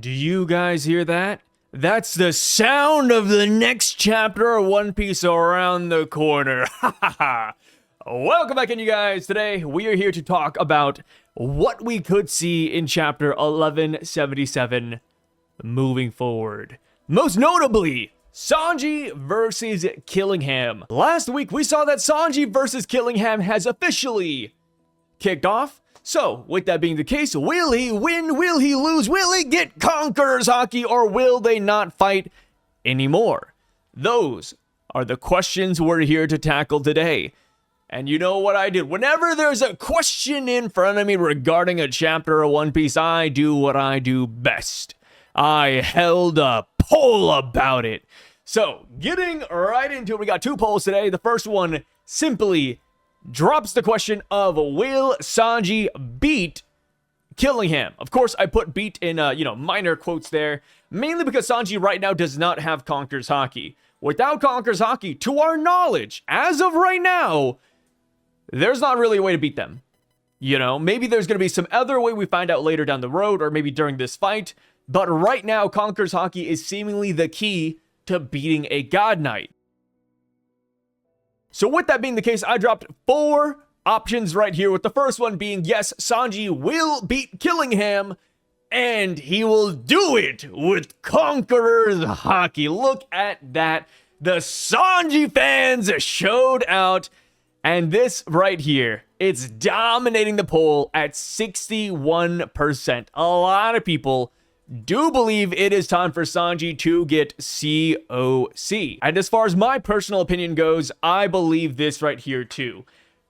Do you guys hear that? That's the sound of the next chapter of One Piece around the corner. Welcome back in, you guys. Today, we are here to talk about what we could see in chapter 1177 moving forward. Most notably, Sanji versus Killingham. Last week, we saw that Sanji versus Killingham has officially kicked off. So, with that being the case, will he win? Will he lose? Will he get Conqueror's Haki? Or will they not fight anymore? Those are the questions we're here to tackle today. And you know what I did? Whenever there's a question in front of me regarding a chapter of One Piece, I do what I do best. I held a poll about it. So, getting right into it, we got two polls today. The first one simply drops the question of, will Sanji beat Killingham? Of course, I put beat in, minor quotes there, mainly because Sanji right now does not have Conqueror's Haki. Without Conqueror's Haki, to our knowledge, as of right now, there's not really a way to beat them. You know, maybe there's going to be some other way we find out later down the road, or maybe during this fight, but right now, Conqueror's Haki is seemingly the key to beating a God Knight. So with that being the case, I dropped 4 options right here, with the first one being, yes, Sanji will beat Killingham, and he will do it with Conqueror's Haki. Look at that. The Sanji fans showed out, and this right here, it's dominating the poll at 61%. A lot of people do believe it is time for Sanji to get COC. And as far as my personal opinion goes, I believe this right here too.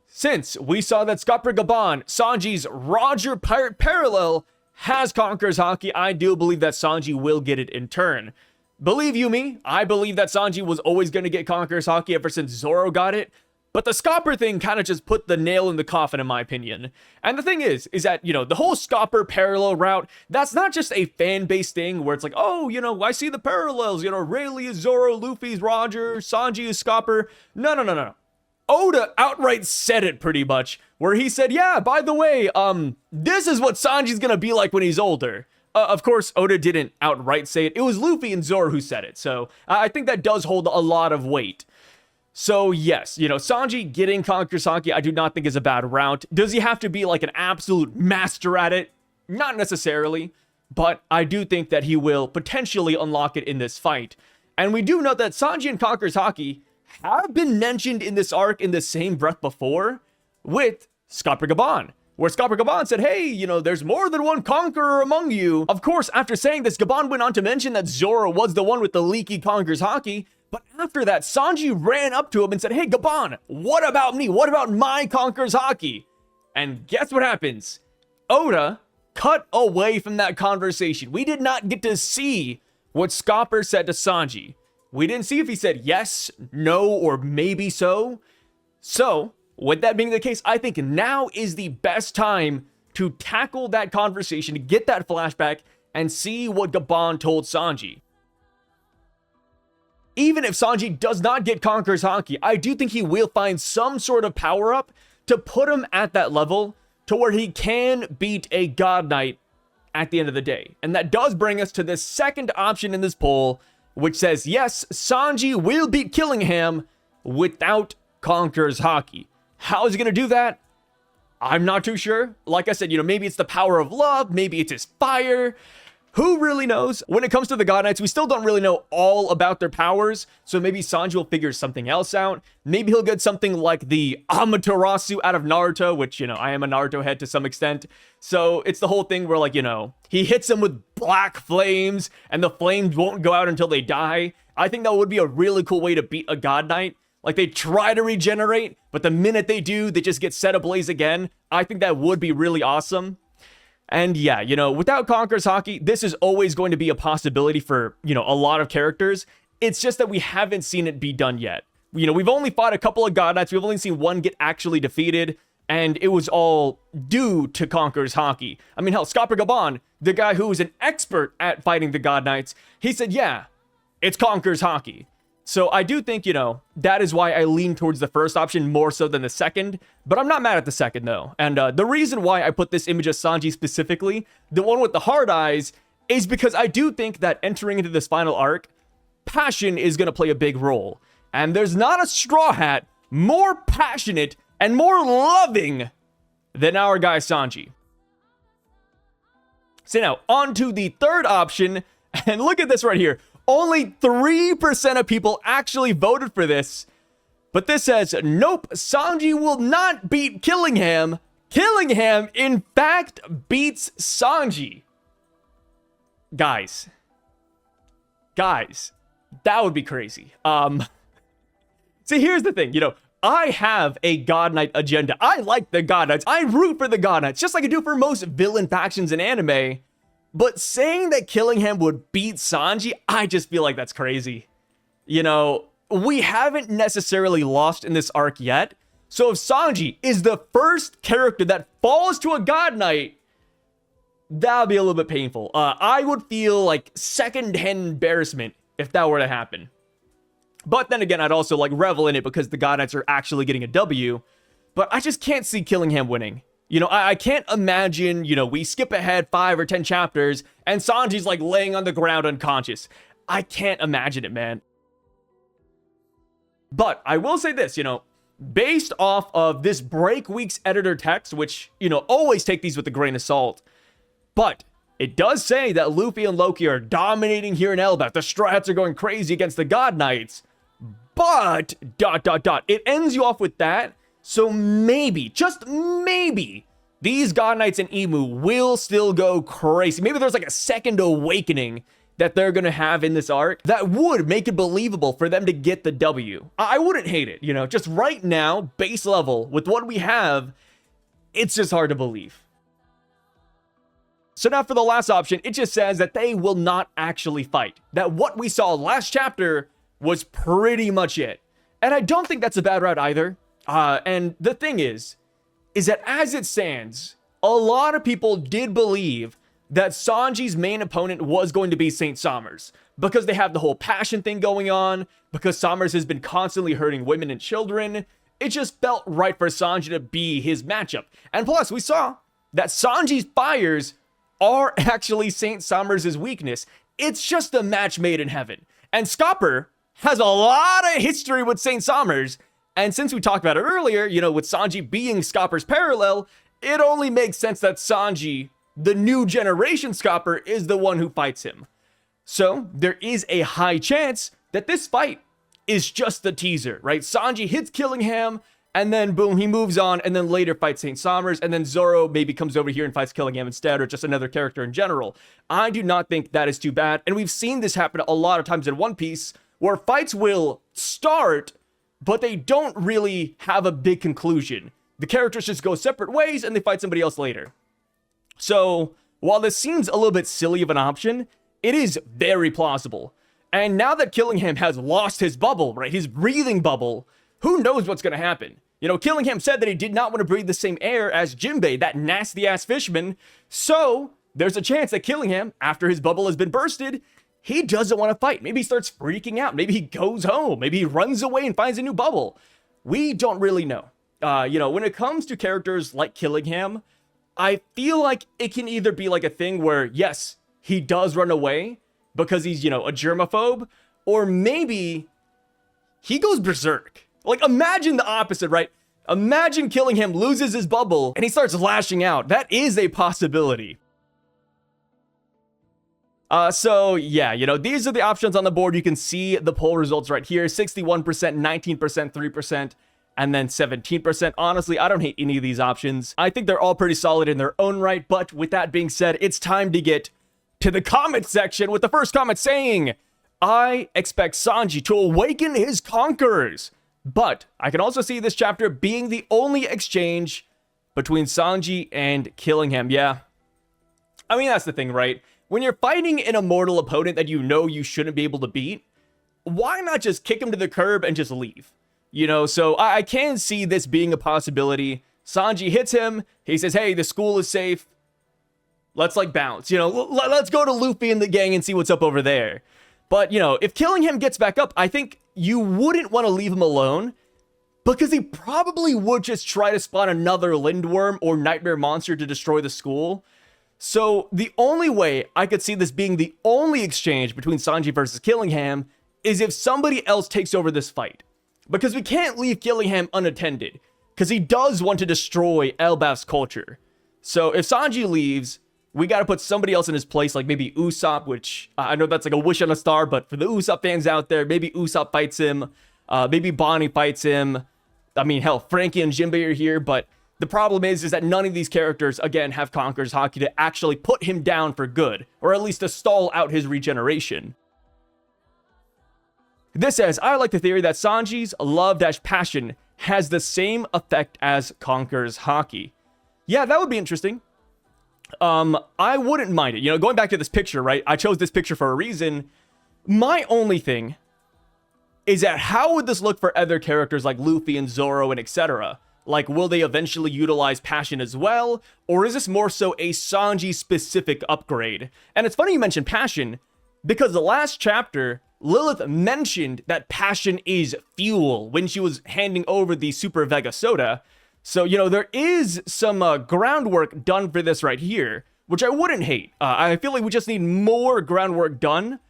Since we saw that Scopper Gabon, Sanji's Roger Pirate Parallel, has Conqueror's Haki, I do believe that Sanji will get it in turn. Believe you me, I believe that Sanji was always going to get Conqueror's Haki ever since Zoro got it. But the Scopper thing kind of just put the nail in the coffin, in my opinion. And the thing is that, the whole Scopper parallel route, that's not just a fan-based thing where it's like, oh, I see the parallels, Rayleigh is Zoro, Luffy's Roger, Sanji is Scopper. No. Oda outright said it pretty much, where he said, yeah, by the way, this is what Sanji's gonna be like when he's older. Of course, Oda didn't outright say it. It was Luffy and Zoro who said it. So I think that does hold a lot of weight. So yes, Sanji getting Conqueror's Haki, I do not think is a bad route. Does he have to be like an absolute master at it? Not necessarily, but I do think that he will potentially unlock it in this fight. And we do know that Sanji and Conqueror's Haki have been mentioned in this arc in the same breath before with Scopper Gabon, where Scopper Gabon said, hey, there's more than one Conqueror among you. Of course, after saying this, Gabon went on to mention that Zoro was the one with the leaky Conqueror's Haki. But after that, Sanji ran up to him and said, hey, Gabon, what about me? What about my Conqueror's Haki? And guess what happens? Oda cut away from that conversation. We did not get to see what Scopper said to Sanji. We didn't see if he said yes, no, or maybe so. So, with that being the case, I think now is the best time to tackle that conversation, to get that flashback, and see what Gabon told Sanji. Even if Sanji does not get Conqueror's Haki, I do think he will find some sort of power-up to put him at that level to where he can beat a God Knight at the end of the day. And that does bring us to the second option in this poll, which says, yes, Sanji will beat Killingham without Conqueror's Haki. How is he going to do that? I'm not too sure. Like I said, maybe it's the power of love, maybe it's his fire. Who really knows? When it comes to the God Knights, we still don't really know all about their powers, so maybe Sanji will figure something else out. Maybe he'll get something like the Amaterasu out of Naruto, which, I am a Naruto head to some extent. So it's the whole thing where, he hits them with black flames, and the flames won't go out until they die. I think that would be a really cool way to beat a God Knight. Like, they try to regenerate, but the minute they do, they just get set ablaze again. I think that would be really awesome. And yeah, without Conqueror's Haki, this is always going to be a possibility for, a lot of characters. It's just that we haven't seen it be done yet. We've only fought a couple of God Knights. We've only seen one get actually defeated, and it was all due to Conqueror's Haki. I mean, hell, Scopper Gabon, the guy who was an expert at fighting the God Knights, he said, yeah, it's Conqueror's Haki. So I do think, that is why I lean towards the first option more so than the second, but I'm not mad at the second though. And the reason why I put this image of Sanji specifically, the one with the hard eyes, is because I do think that entering into this final arc, passion is going to play a big role. And there's not a Straw Hat more passionate and more loving than our guy Sanji. So now, on to the third option, and look at this right here. Only 3% of people actually voted for this, but this says, nope, Sanji will not beat Killingham. Killingham, in fact, beats Sanji. Guys, that would be crazy. See, here's the thing, I have a God Knight agenda. I like the God Knights. I root for the God Knights, just like I do for most villain factions in anime. But saying that Killingham would beat Sanji, I just feel like that's crazy. We haven't necessarily lost in this arc yet. So if Sanji is the first character that falls to a God Knight, that'll be a little bit painful. I would feel like second-hand embarrassment if that were to happen. But then again, I'd also revel in it because the God Knights are actually getting a W. But I just can't see Killingham winning. I can't imagine, we skip ahead 5 or 10 chapters and Sanji's laying on the ground unconscious. I can't imagine it, man. But I will say this, based off of this break week's editor text, which, always take these with a grain of salt. But it does say that Luffy and Loki are dominating here in Elbaph. The Straw Hats are going crazy against the God Knights. But, ... It ends you off with that. So maybe, just maybe, these God Knights and Emu will still go crazy. Maybe there's a second awakening that they're going to have in this arc that would make it believable for them to get the W. I wouldn't hate it, just right now, base level, with what we have, it's just hard to believe. So now for the last option, it just says that they will not actually fight. That what we saw last chapter was pretty much it. And I don't think that's a bad route either. And the thing is that as it stands, a lot of people did believe that Sanji's main opponent was going to be Saint Somers because they have the whole passion thing going on, because Somers has been constantly hurting women and children. It just felt right for Sanji to be his matchup. And plus, we saw that Sanji's fires are actually Saint Somers' weakness. It's just a match made in heaven. And Scopper has a lot of history with Saint Somers. And since we talked about it earlier, with Sanji being Scopper's parallel, it only makes sense that Sanji, the new generation Scopper, is the one who fights him. So there is a high chance that this fight is just the teaser, right? Sanji hits Killingham, and then boom, he moves on, and then later fights Saint Somers, and then Zoro maybe comes over here and fights Killingham instead, or just another character in general. I do not think that is too bad, and we've seen this happen a lot of times in One Piece, where fights will start, but they don't really have a big conclusion. The characters just go separate ways, and they fight somebody else later. So, while this seems a little bit silly of an option, it is very plausible. And now that Killingham has lost his bubble, right, his breathing bubble, who knows what's going to happen? Killingham said that he did not want to breathe the same air as Jinbei, that nasty-ass fishman. So, there's a chance that Killingham, after his bubble has been bursted, he doesn't want to fight. Maybe he starts freaking out. Maybe he goes home. Maybe he runs away and finds a new bubble. We don't really know. When it comes to characters like Killingham, I feel like it can either be a thing where, yes, he does run away because he's, a germaphobe, or maybe he goes berserk. Imagine the opposite, right? Imagine Killingham loses his bubble and he starts lashing out. That is a possibility. So yeah, these are the options on the board. You can see the poll results right here. 61%, 19%, 3%, and then 17%. Honestly, I don't hate any of these options. I think they're all pretty solid in their own right. But with that being said, it's time to get to the comment section with the first comment saying, I expect Sanji to awaken his conquerors. But I can also see this chapter being the only exchange between Sanji and Killingham. Yeah. I mean, that's the thing, right? When you're fighting an immortal opponent that you shouldn't be able to beat, why not just kick him to the curb and just leave? So I can see this being a possibility. Sanji hits him. He says, hey, the school is safe. Let's bounce. Let's go to Luffy and the gang and see what's up over there. But, if Killingham gets back up, I think you wouldn't want to leave him alone because he probably would just try to spawn another Lindworm or Nightmare Monster to destroy the school. So the only way I could see this being the only exchange between Sanji versus Killingham is if somebody else takes over this fight. Because we can't leave Killingham unattended, because he does want to destroy Elbaph's culture. So if Sanji leaves, we got to put somebody else in his place, like maybe Usopp, which I know that's like a wish on a star, but for the Usopp fans out there, maybe Usopp fights him, maybe Bonnie fights him. I mean, hell, Franky and Jinbei are here, but the problem is that none of these characters, again, have Conqueror's Haki to actually put him down for good, or at least to stall out his regeneration. This says, I like the theory that Sanji's love-passion has the same effect as Conqueror's Haki. Yeah, that would be interesting. I wouldn't mind it. You know, going back to this picture, right? I chose this picture for a reason. My only thing is that how would this look for other characters like Luffy and Zoro and etc.? Like, will they eventually utilize passion as well? Or is this more so a Sanji-specific upgrade? And it's funny you mentioned passion, because the last chapter, Lilith mentioned that passion is fuel when she was handing over the Super Vega soda. So, you know, there is some groundwork done for this right here, which I wouldn't hate. I feel like we just need more groundwork done,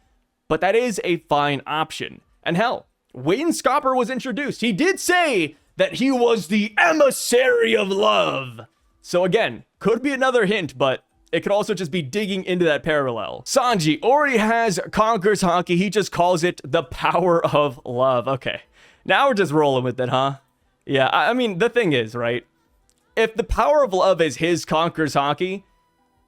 but that is a fine option. And hell, when Scopper was introduced, he did say that he was the emissary of love. So again, could be another hint, but it could also just be digging into that parallel. Sanji already has Conqueror's Haki. He just calls it the power of love. Okay, now we're just rolling with it, huh? Yeah, I mean, the thing is, right? If the power of love is his Conqueror's Haki,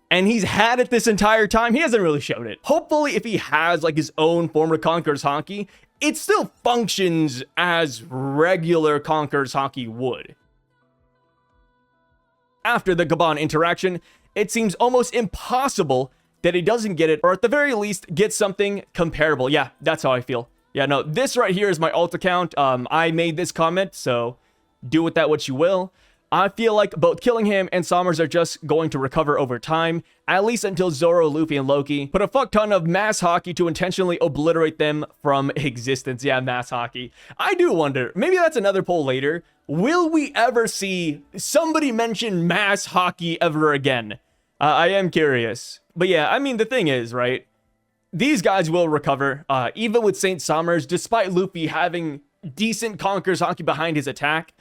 and he's had it this entire time, he hasn't really shown it. Hopefully, if he has like his own form of Conqueror's Haki, it still functions as regular Conqueror's Haki would. After the Gaban interaction, it seems almost impossible that he doesn't get it, or at the very least, get something comparable. Yeah, that's how I feel. Yeah, no, this right here is my alt account. I made this comment, so do with that what you will. I feel like both Killingham and Sommers are just going to recover over time, at least until Zoro, Luffy, and Loki put a fuck ton of mass Haki to intentionally obliterate them from existence. Yeah, mass Haki. I do wonder, maybe that's another poll later. Will we ever see somebody mention mass Haki ever again? I am curious. But yeah, I mean, the thing is, right? These guys will recover, even with Saint Sommers, despite Luffy having decent Conqueror's Haki behind his attack.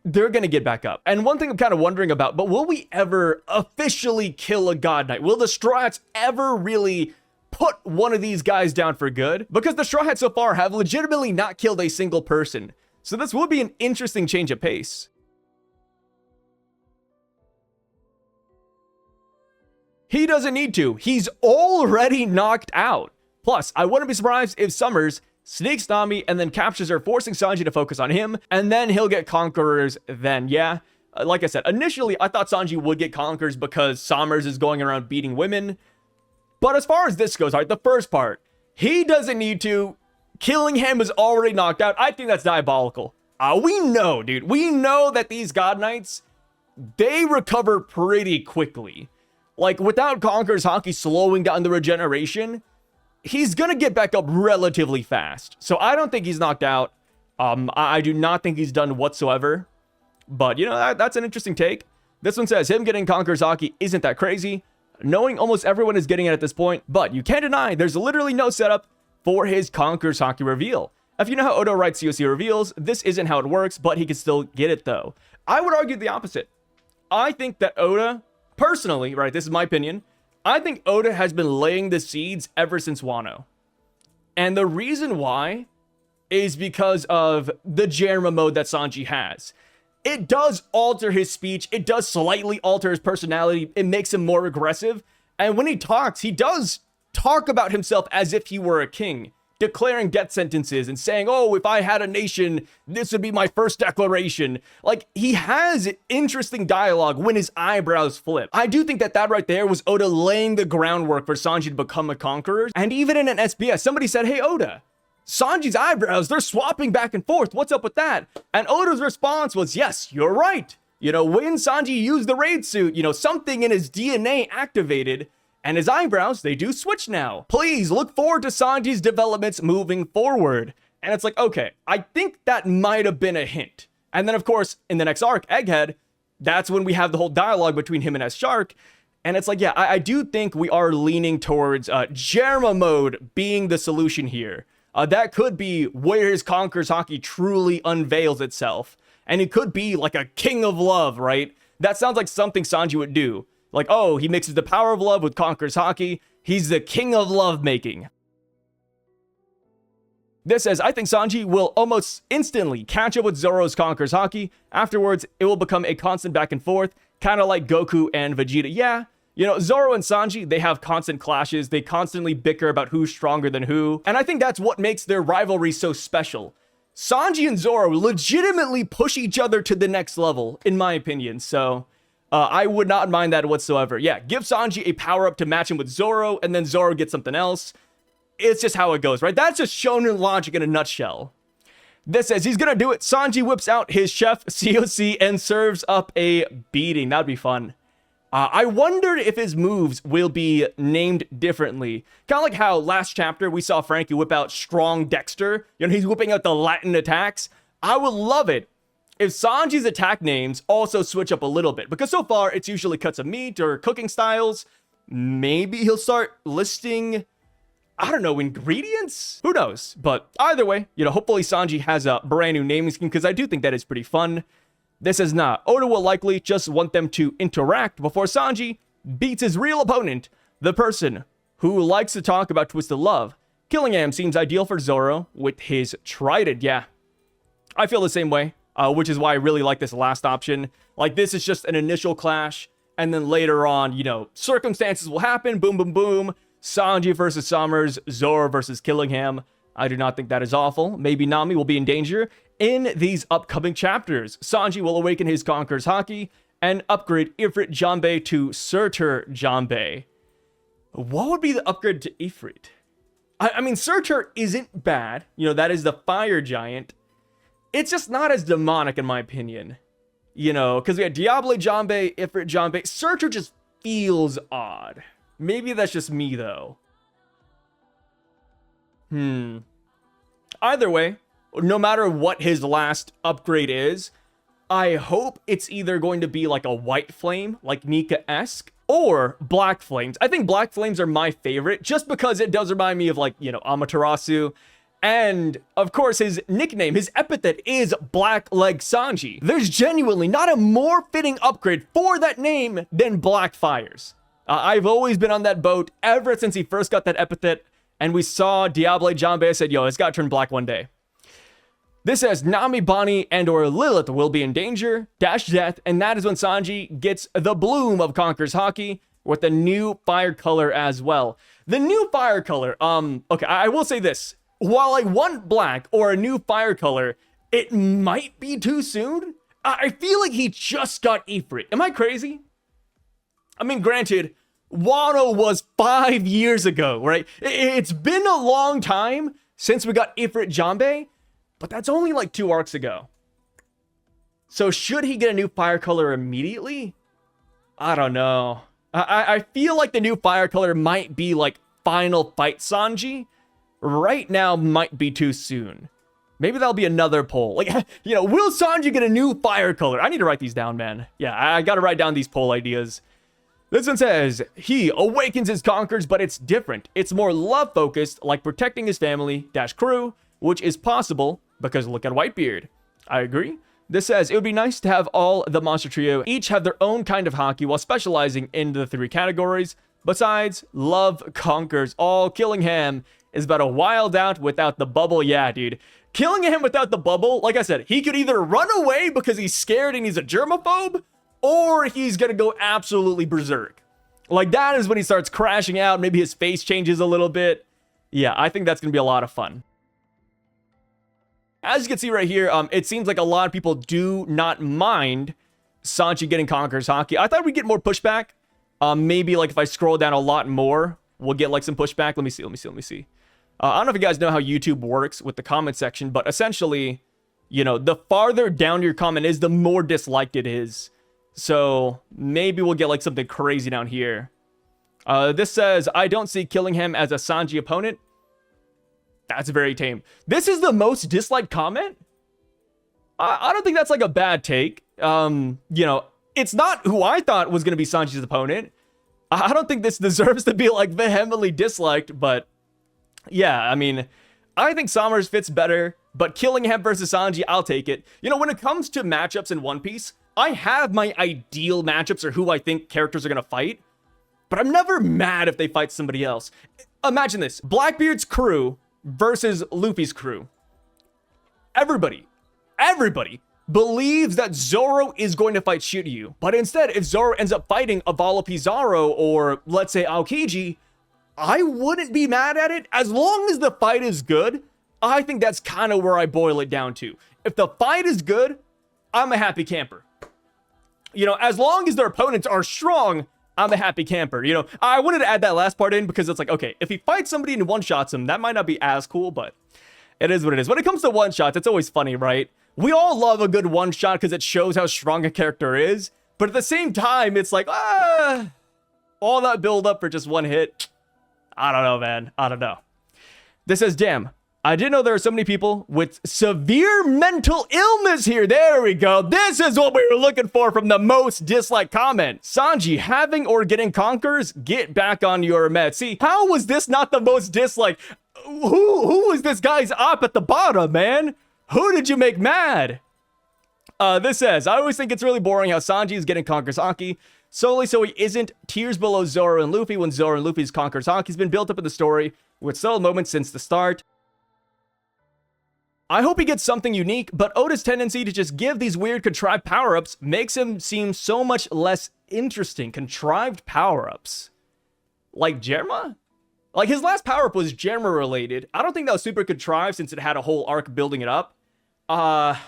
They're going to get back up. And one thing I'm kind of wondering about, but will we ever officially kill a God Knight? Will the Straw Hats ever really put one of these guys down for good? Because the Straw Hats so far have legitimately not killed a single person. So this will be an interesting change of pace. He doesn't need to. He's already knocked out. Plus, I wouldn't be surprised if Sommers sneaks Nami and then captures her, forcing Sanji to focus on him, and then he'll get Conquerors then. Yeah, like I said, initially I thought Sanji would get Conquerors because Sommers is going around beating women. But as far as this goes, all right, the first part, he doesn't need to. Killingham is already knocked out. I think that's diabolical. We know, dude. We know that these God Knights, they recover pretty quickly. Like, without Conqueror's Haki slowing down the regeneration, he's gonna get back up relatively fast. So I don't think he's knocked out. I do not think he's done whatsoever. But, you know, that's an interesting take. This one says, him getting Conqueror's Haki isn't that crazy, knowing almost everyone is getting it at this point. But you can't deny there's literally no setup for his Conqueror's Haki reveal. If you know how Oda writes COC reveals, this isn't how it works, but he can still get it though. I would argue the opposite. I think that Oda, personally, right, this is my opinion, I think Oda has been laying the seeds ever since Wano. And the reason why is because of the Jerma mode that Sanji has. It does alter his speech. It does slightly alter his personality. It makes him more aggressive. And when he talks, he does talk about himself as if he were a king, declaring death sentences and saying, oh, if I had a nation, this would be my first declaration. Like, he has interesting dialogue when his eyebrows flip. I do think that right there was Oda laying the groundwork for Sanji to become a conqueror. And even in an SBS, somebody said, hey, Oda, Sanji's eyebrows, they're swapping back and forth. What's up with that? And Oda's response was, yes, you're right. You know, when Sanji used the raid suit, you know, something in his DNA activated, and his eyebrows, they do switch now. Please look forward to Sanji's developments moving forward. And it's like, okay, I think that might have been a hint. And then, of course, in the next arc, Egghead, that's when we have the whole dialogue between him and S Shark. And it's like, yeah, I do think we are leaning towards Jerma mode being the solution here. That could be where his Conqueror's Haki truly unveils itself. And it could be like a king of love, right? That sounds like something Sanji would do. Like, oh, he mixes the power of love with Conqueror's Haki. He's the king of love making. This says, I think Sanji will almost instantly catch up with Zoro's Conqueror's Haki. Afterwards, it will become a constant back and forth, kind of like Goku and Vegeta. Yeah, you know, Zoro and Sanji, they have constant clashes. They constantly bicker about who's stronger than who. And I think that's what makes their rivalry so special. Sanji and Zoro legitimately push each other to the next level, in my opinion. So I would not mind that whatsoever. Yeah, give Sanji a power-up to match him with Zoro, and then Zoro gets something else. It's just how it goes, right? That's just shonen logic in a nutshell. This says he's gonna do it. Sanji whips out his chef, COC, and serves up a beating. That'd be fun. I wondered if his moves will be named differently. Kind of like how last chapter we saw Franky whip out Strong Dexter. You know, he's whipping out the Latin attacks. I would love it if Sanji's attack names also switch up a little bit. Because so far, it's usually cuts of meat or cooking styles. Maybe he'll start listing, I don't know, ingredients? Who knows? But either way, you know, hopefully Sanji has a brand new naming scheme, because I do think that is pretty fun. This is not. Oda will likely just want them to interact before Sanji beats his real opponent, the person who likes to talk about twisted love. Killingham seems ideal for Zoro with his trident. Yeah, I feel the same way, which is why I really like this last option. Like, this is just an initial clash, and then later on, you know, circumstances will happen. Boom, boom, boom. Sanji versus Summers, Zoro versus Killingham. I do not think that is awful. Maybe Nami will be in danger in these upcoming chapters. Sanji will awaken his Conqueror's Haki and upgrade Ifrit Janbei to Surtur Janbei. What would be the upgrade to Ifrit? I mean, Surtur isn't bad. You know, that is the fire giant. It's just not as demonic, in my opinion. You know, because we had Diable Janbei, Ifrit Janbei. Surtur just feels odd. Maybe that's just me, though. Either way, no matter what his last upgrade is, I hope it's either going to be like a white flame, like Nika-esque, or black flames. I think black flames are my favorite, just because it does remind me of, like, you know, Amaterasu. And, of course, his nickname, his epithet is Black Leg Sanji. There's genuinely not a more fitting upgrade for that name than Black Fires. I've always been on that boat ever since he first got that epithet, and we saw Diable Janbei. I said, yo, it's got to turn black one day. This says Nami, Bonnie, and or Lilith will be in danger, dash death, and that is when Sanji gets the bloom of Conqueror's Haki with a new fire color as well. The new fire color, okay, I will say this. While I want black or a new fire color, it might be too soon. I feel like he just got Ifrit. Am I crazy? I mean, granted, Wano was 5 years ago, right? It's been a long time since we got Ifrit Janbei, but that's only like 2 arcs ago. So should he get a new fire color immediately? I don't know. I feel like the new fire color might be like Final Fight Sanji. Right now might be too soon. Maybe that'll be another poll. Like, you know, will Sanji get a new fire color? I need to write these down, man. Yeah, I gotta write down these poll ideas. This one says, he awakens his conquerors, but it's different. It's more love-focused, like protecting his family - crew, which is possible because look at Whitebeard. I agree. This says, it would be nice to have all the monster trio each have their own kind of Haki while specializing in the 3 categories. Besides, love conquers all. Killingham is about a wild out without the bubble. Yeah, dude. Killingham without the bubble, like I said, he could either run away because he's scared and he's a germaphobe, or he's gonna go absolutely berserk. Like, that is when he starts crashing out. Maybe his face changes a little bit. Yeah, I think that's gonna be a lot of fun. As you can see right here, it seems like a lot of people do not mind Sanji getting Conqueror's Haki. I thought we'd get more pushback. Maybe like if I scroll down a lot more, we'll get like some pushback. Let me see. I don't know if you guys know how YouTube works with the comment section, but essentially, you know, the farther down your comment is, the more disliked it is. So maybe we'll get like something crazy down here. This says, I don't see Killingham as a Sanji opponent. That's very tame. This is the most disliked comment? I don't think that's like a bad take. You know, it's not who I thought was going to be Sanji's opponent, I don't think this deserves to be like vehemently disliked, but yeah, I mean, I think Sommers fits better, but Killingham versus Sanji, I'll take it. You know, when it comes to matchups in One Piece, I have my ideal matchups or who I think characters are going to fight, but I'm never mad if they fight somebody else. Imagine this, Blackbeard's crew versus Luffy's crew. Everybody believes that Zoro is going to fight Shiryu, but instead, if Zoro ends up fighting Avalo Pizarro or, let's say, Aokiji, I wouldn't be mad at it as long as the fight is good. I think that's kind of where I boil it down to. If the fight is good, I'm a happy camper. You know, as long as their opponents are strong, I'm a happy camper. You know, I wanted to add that last part in because it's like, okay, if he fights somebody and one-shots him, that might not be as cool, but it is what it is. When it comes to one-shots, it's always funny, right? We all love a good one-shot because it shows how strong a character is, but at the same time, it's like, all that build-up for just one hit. I don't know, man. I don't know. This says, damn, I didn't know there are so many people with severe mental illness here. There we go. This is what we were looking for from the most disliked comment. Sanji, having or getting Conquerors, get back on your meds. See, how was this not the most disliked? Who was this guy's op at the bottom, man? Who did you make mad? This says, I always think it's really boring how Sanji is getting Conquerors Haki solely so he isn't tiers below Zoro and Luffy when Zoro and Luffy's Conquerors Haki has been built up in the story with subtle moments since the start. I hope he gets something unique, but Oda's tendency to just give these weird contrived power-ups makes him seem so much less interesting. Contrived power-ups? Like Jerma? Like, his last power-up was Jerma-related. I don't think that was super contrived since it had a whole arc building it up. And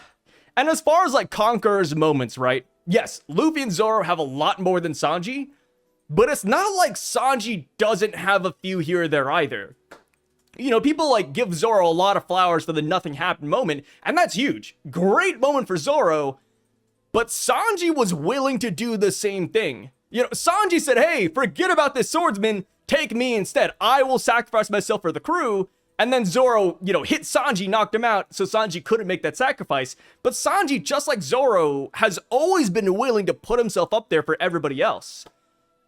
as far as, like, Conqueror's moments, right? Yes, Luffy and Zoro have a lot more than Sanji, but it's not like Sanji doesn't have a few here or there either. You know, people, like, give Zoro a lot of flowers for the nothing happened moment, and that's huge. Great moment for Zoro, but Sanji was willing to do the same thing. You know, Sanji said, hey, forget about this swordsman, take me instead. I will sacrifice myself for the crew. And then Zoro, you know, hit Sanji, knocked him out, so Sanji couldn't make that sacrifice. But Sanji, just like Zoro, has always been willing to put himself up there for everybody else.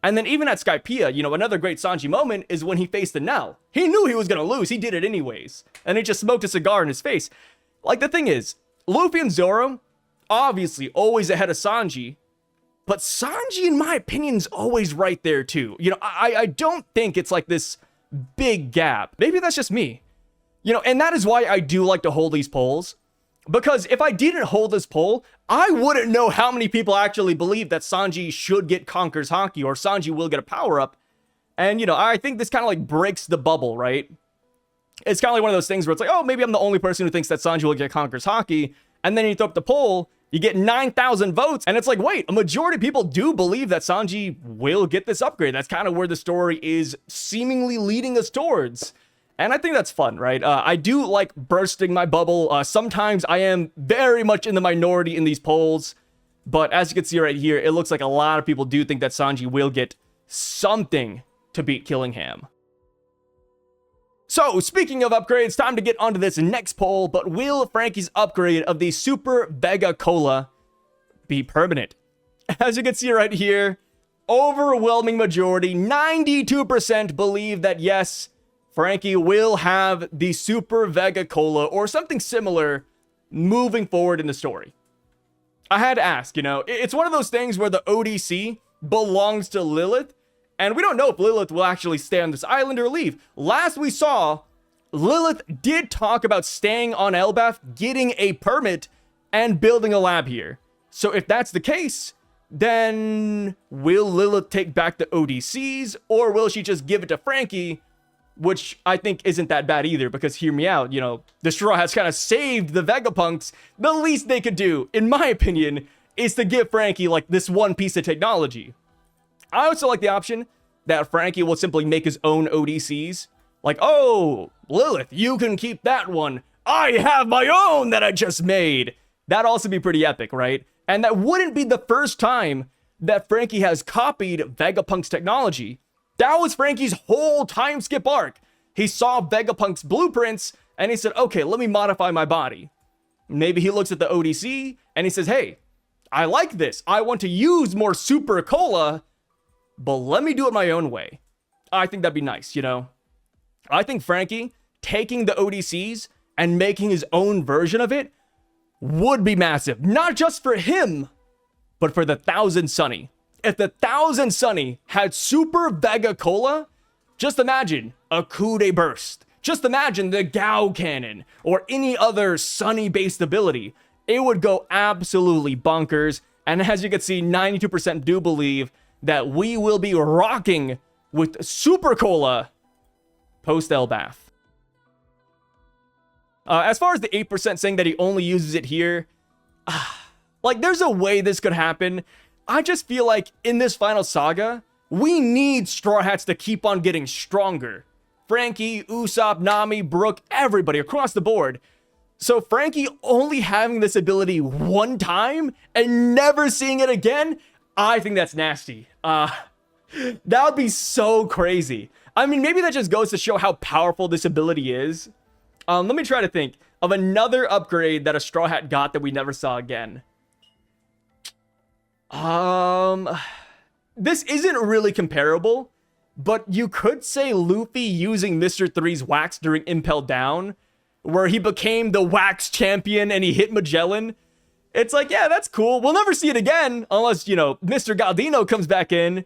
And then even at Skypiea, you know, another great Sanji moment is when he faced the Nell. He knew he was going to lose. He did it anyways. And he just smoked a cigar in his face. Like, the thing is, Luffy and Zoro, obviously always ahead of Sanji. But Sanji, in my opinion, is always right there too. You know, I don't think it's like this big gap. Maybe that's just me. You know, and that is why I do like to hold these polls. Because if I didn't hold this poll, I wouldn't know how many people actually believe that Sanji should get Conquerors Haki or Sanji will get a power-up. And, you know, I think this kind of like breaks the bubble, right? It's kind of like one of those things where it's like, oh, maybe I'm the only person who thinks that Sanji will get Conquerors Haki. And then you throw up the poll, you get 9,000 votes. And it's like, wait, a majority of people do believe that Sanji will get this upgrade. That's kind of where the story is seemingly leading us towards. And I think that's fun, right? I do like bursting my bubble. Sometimes I am very much in the minority in these polls. But as you can see right here, it looks like a lot of people do think that Sanji will get something to beat Killingham. So, speaking of upgrades, time to get onto this next poll. But will Franky's upgrade of the Super Vega Cola be permanent? As you can see right here, overwhelming majority, 92% believe that yes, Franky will have the Super Vega Cola or something similar moving forward in the story. I had to ask, you know, it's one of those things where the ODC belongs to Lilith, and we don't know if Lilith will actually stay on this island or leave. Last we saw, Lilith did talk about staying on Elbaph, getting a permit, and building a lab here. So if that's the case, then will Lilith take back the ODCs, or will she just give it to Franky? Which I think isn't that bad either, because hear me out, you know, the Straw has kind of saved the Vegapunks. The least they could do, in my opinion, is to give Franky, like, this one piece of technology. I also like the option that Franky will simply make his own ODCs. Like, oh, Lilith, you can keep that one. I have my own that I just made. That'd also be pretty epic, right? And that wouldn't be the first time that Franky has copied Vegapunk's technology. That was Franky's whole time skip arc. He saw Vegapunk's blueprints and he said, okay, let me modify my body. Maybe he looks at the ODC and he says, hey, I like this. I want to use more Super Cola. but let me do it my own way. I think that'd be nice, you know? I think Franky taking the ODCs and making his own version of it would be massive. Not just for him, but for the 1000 Sunny. If the 1000 Sunny had Super Vega Cola, just imagine a Coup de Burst. Just imagine the Gao Cannon or any other Sunny-based ability. It would go absolutely bonkers. And as you can see, 92% do believe that we will be rocking with Super Cola post Elbaph. As far as the 8% saying that he only uses it here, like there's a way this could happen. I just feel like in this final saga, we need Straw Hats to keep on getting stronger. Franky, Usopp, Nami, Brook, everybody across the board. So Franky only having this ability one time and never seeing it again, I think that's nasty. That would be so crazy. I mean, maybe that just goes to show how powerful this ability is. Let me try to think of another upgrade that a Straw Hat got that we never saw again. This isn't really comparable, but you could say Luffy using Mr. 3's Wax during Impel Down, where he became the Wax champion and he hit Magellan. It's like, yeah, that's cool. We'll never see it again unless, you know, Mr. Galdino comes back in.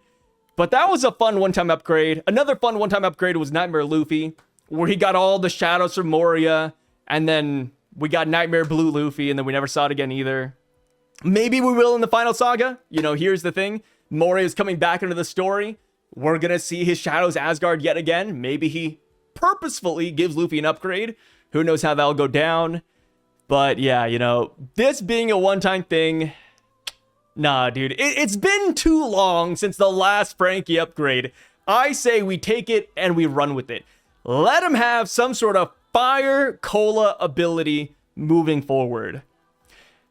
But that was a fun one-time upgrade. Another fun one-time upgrade was Nightmare Luffy, where he got all the shadows from Moria, and then we got Nightmare Blue Luffy, and then we never saw it again either. Maybe we will in the final saga. You know, here's the thing. Moria is coming back into the story. We're gonna see his Shadows Asgard yet again. Maybe he purposefully gives Luffy an upgrade. Who knows how that'll go down. But yeah, you know, this being a one-time thing, nah, dude. It's been too long since the last Franky upgrade. I say we take it and we run with it. Let him have some sort of fire cola ability moving forward.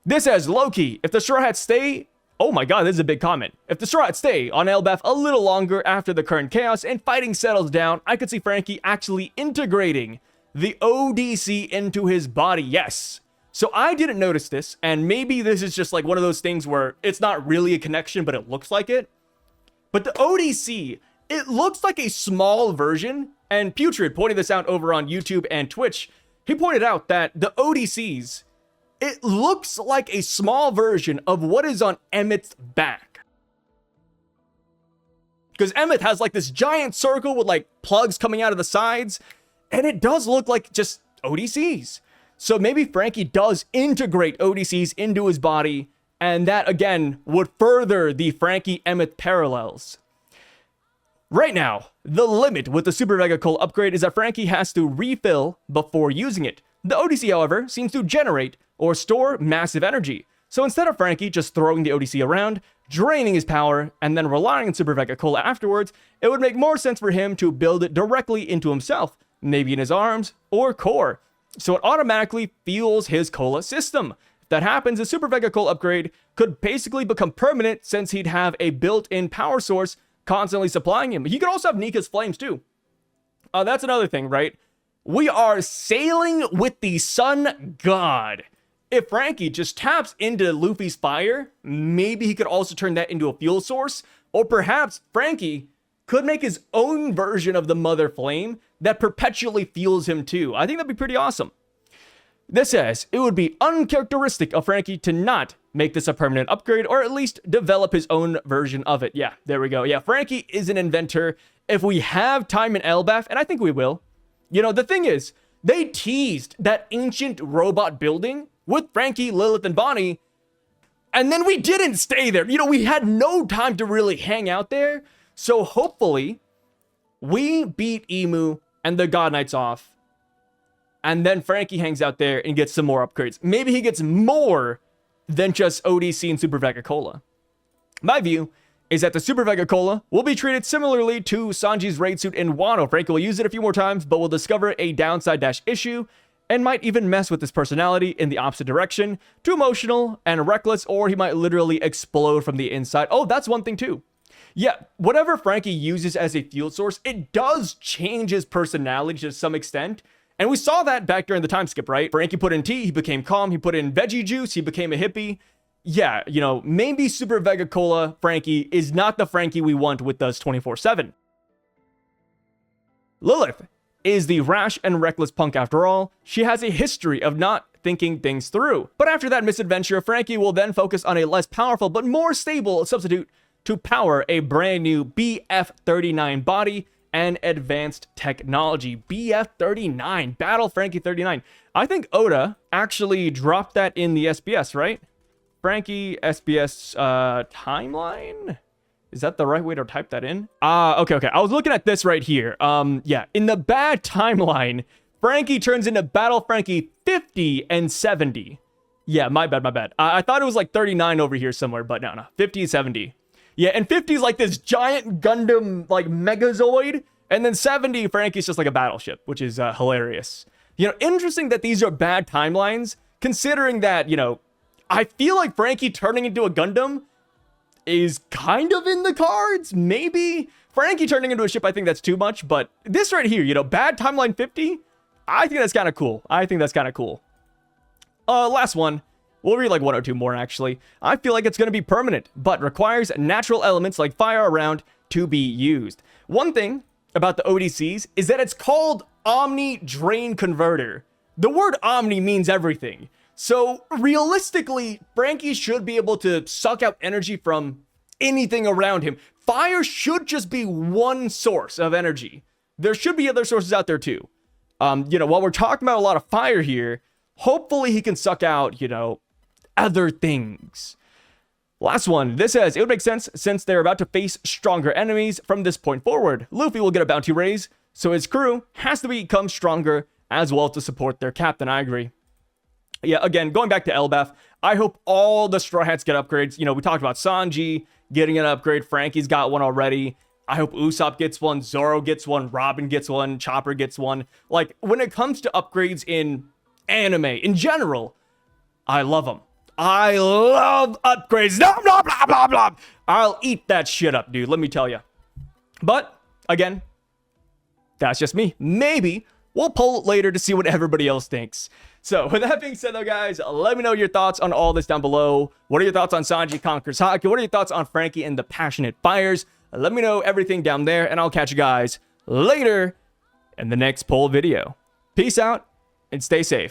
This says, Loki, if the Straw Hats stay... Oh my god, this is a big comment. If the Straw Hats stay on Elbaph a little longer after the current chaos and fighting settles down, I could see Franky actually integrating the ODC into his body. Yes. So I didn't notice this, and maybe this is just like one of those things where it's not really a connection, but it looks like it. But the ODC, it looks like a small version, and Putrid pointed this out over on YouTube and Twitch. He pointed out that the ODCs, it looks like a small version of what is on Emmett's back. Because Emmett has like this giant circle with like plugs coming out of the sides, and it does look like just ODCs. So maybe Franky does integrate ODCs into his body, and that again would further the Franky Emmett parallels. Right now, the limit with the Super Vega Cola upgrade is that Franky has to refill before using it. The ODC, however, seems to generate or store massive energy. So instead of Franky just throwing the ODC around, draining his power, and then relying on Super Vega Cola afterwards, it would make more sense for him to build it directly into himself, maybe in his arms or core. So it automatically fuels his cola system. If that happens, the Super Vega Cola upgrade could basically become permanent since he'd have a built-in power source constantly supplying him. He could also have Nika's flames too. That's another thing, right? We are sailing with the sun god. If Franky just taps into Luffy's fire, maybe he could also turn that into a fuel source. Or perhaps Franky could make his own version of the Mother Flame that perpetually fuels him too. I think that'd be pretty awesome. This says, it would be uncharacteristic of Franky to not make this a permanent upgrade, or at least develop his own version of it. Yeah, there we go. Yeah, Franky is an inventor. If we have time in Elbaph, and I think we will, you know, the thing is, they teased that ancient robot building with Franky, Lilith, and Bonnie, and then we didn't stay there. You know, we had no time to really hang out there. So hopefully, we beat Emu and the God Knights off, and then Franky hangs out there and gets some more upgrades. Maybe he gets more than just ODC and Super Vega Cola. My view is that the Super Vega Cola will be treated similarly to Sanji's raid suit in Wano. Franky will use it a few more times, but will discover a downside dash issue and might even mess with his personality in the opposite direction, too emotional and reckless, or he might literally explode from the inside. Oh, that's one thing too. Yeah, whatever Franky uses as a fuel source, it does change his personality to some extent. And we saw that back during the time skip, right? Franky put in tea, he became calm. He put in veggie juice, he became a hippie. yeah, you know, maybe Super Vega Cola Franky is not the Franky we want with us 24/7. Lilith is the rash and reckless punk after all. She has a history of not thinking things through. But after that misadventure, Franky will then focus on a less powerful but more stable substitute to power a brand new BF39 body and advanced technology. BF39, Battle Franky 39. I think Oda actually dropped that in the SBS, right? Franky SBS timeline? Is that the right way to type that in? Okay. I was looking at this right here. Yeah, in the bad timeline, Franky turns into Battle Franky 50 and 70. Yeah, my bad. I thought it was like 39 over here somewhere, but no, 50 and 70. Yeah, and 50 is like this giant Gundam, like, Megazoid, and then 70, Franky's just like a battleship, which is hilarious. You know, interesting that these are bad timelines, considering that, you know, I feel like Franky turning into a Gundam is kind of in the cards, maybe. Franky turning into a ship, I think that's too much, but this right here, you know, bad timeline 50, I think that's kind of cool. Last one. We'll read like one or two more, actually. I feel like it's going to be permanent, but requires natural elements like fire around to be used. One thing about the ODCs is that it's called Omni Drain Converter. The word Omni means everything. So realistically, Franky should be able to suck out energy from anything around him. Fire should just be one source of energy. There should be other sources out there too. You know, while we're talking about a lot of fire here, hopefully he can suck out, you know, other things. Last one. This says, it would make sense since they're about to face stronger enemies from this point forward. Luffy will get a bounty raise, so his crew has to become stronger as well to support their captain. I agree. Yeah, again, going back to Elbaph, I hope all the Straw Hats get upgrades. You know, we talked about Sanji getting an upgrade. Franky's got one already. I hope Usopp gets one, Zoro gets one, Robin gets one, Chopper gets one. Like, when it comes to upgrades in anime, in general, I love them. I love upgrades. Blah, blah, blah, blah, blah. I'll eat that shit up, dude. Let me tell you. But, again, that's just me. Maybe we'll poll it later to see what everybody else thinks. So, with that being said, though, guys, let me know your thoughts on all this down below. What are your thoughts on Sanji conquers Haki? What are your thoughts on Franky and the Passionate Fires? Let me know everything down there, and I'll catch you guys later in the next poll video. Peace out, and stay safe.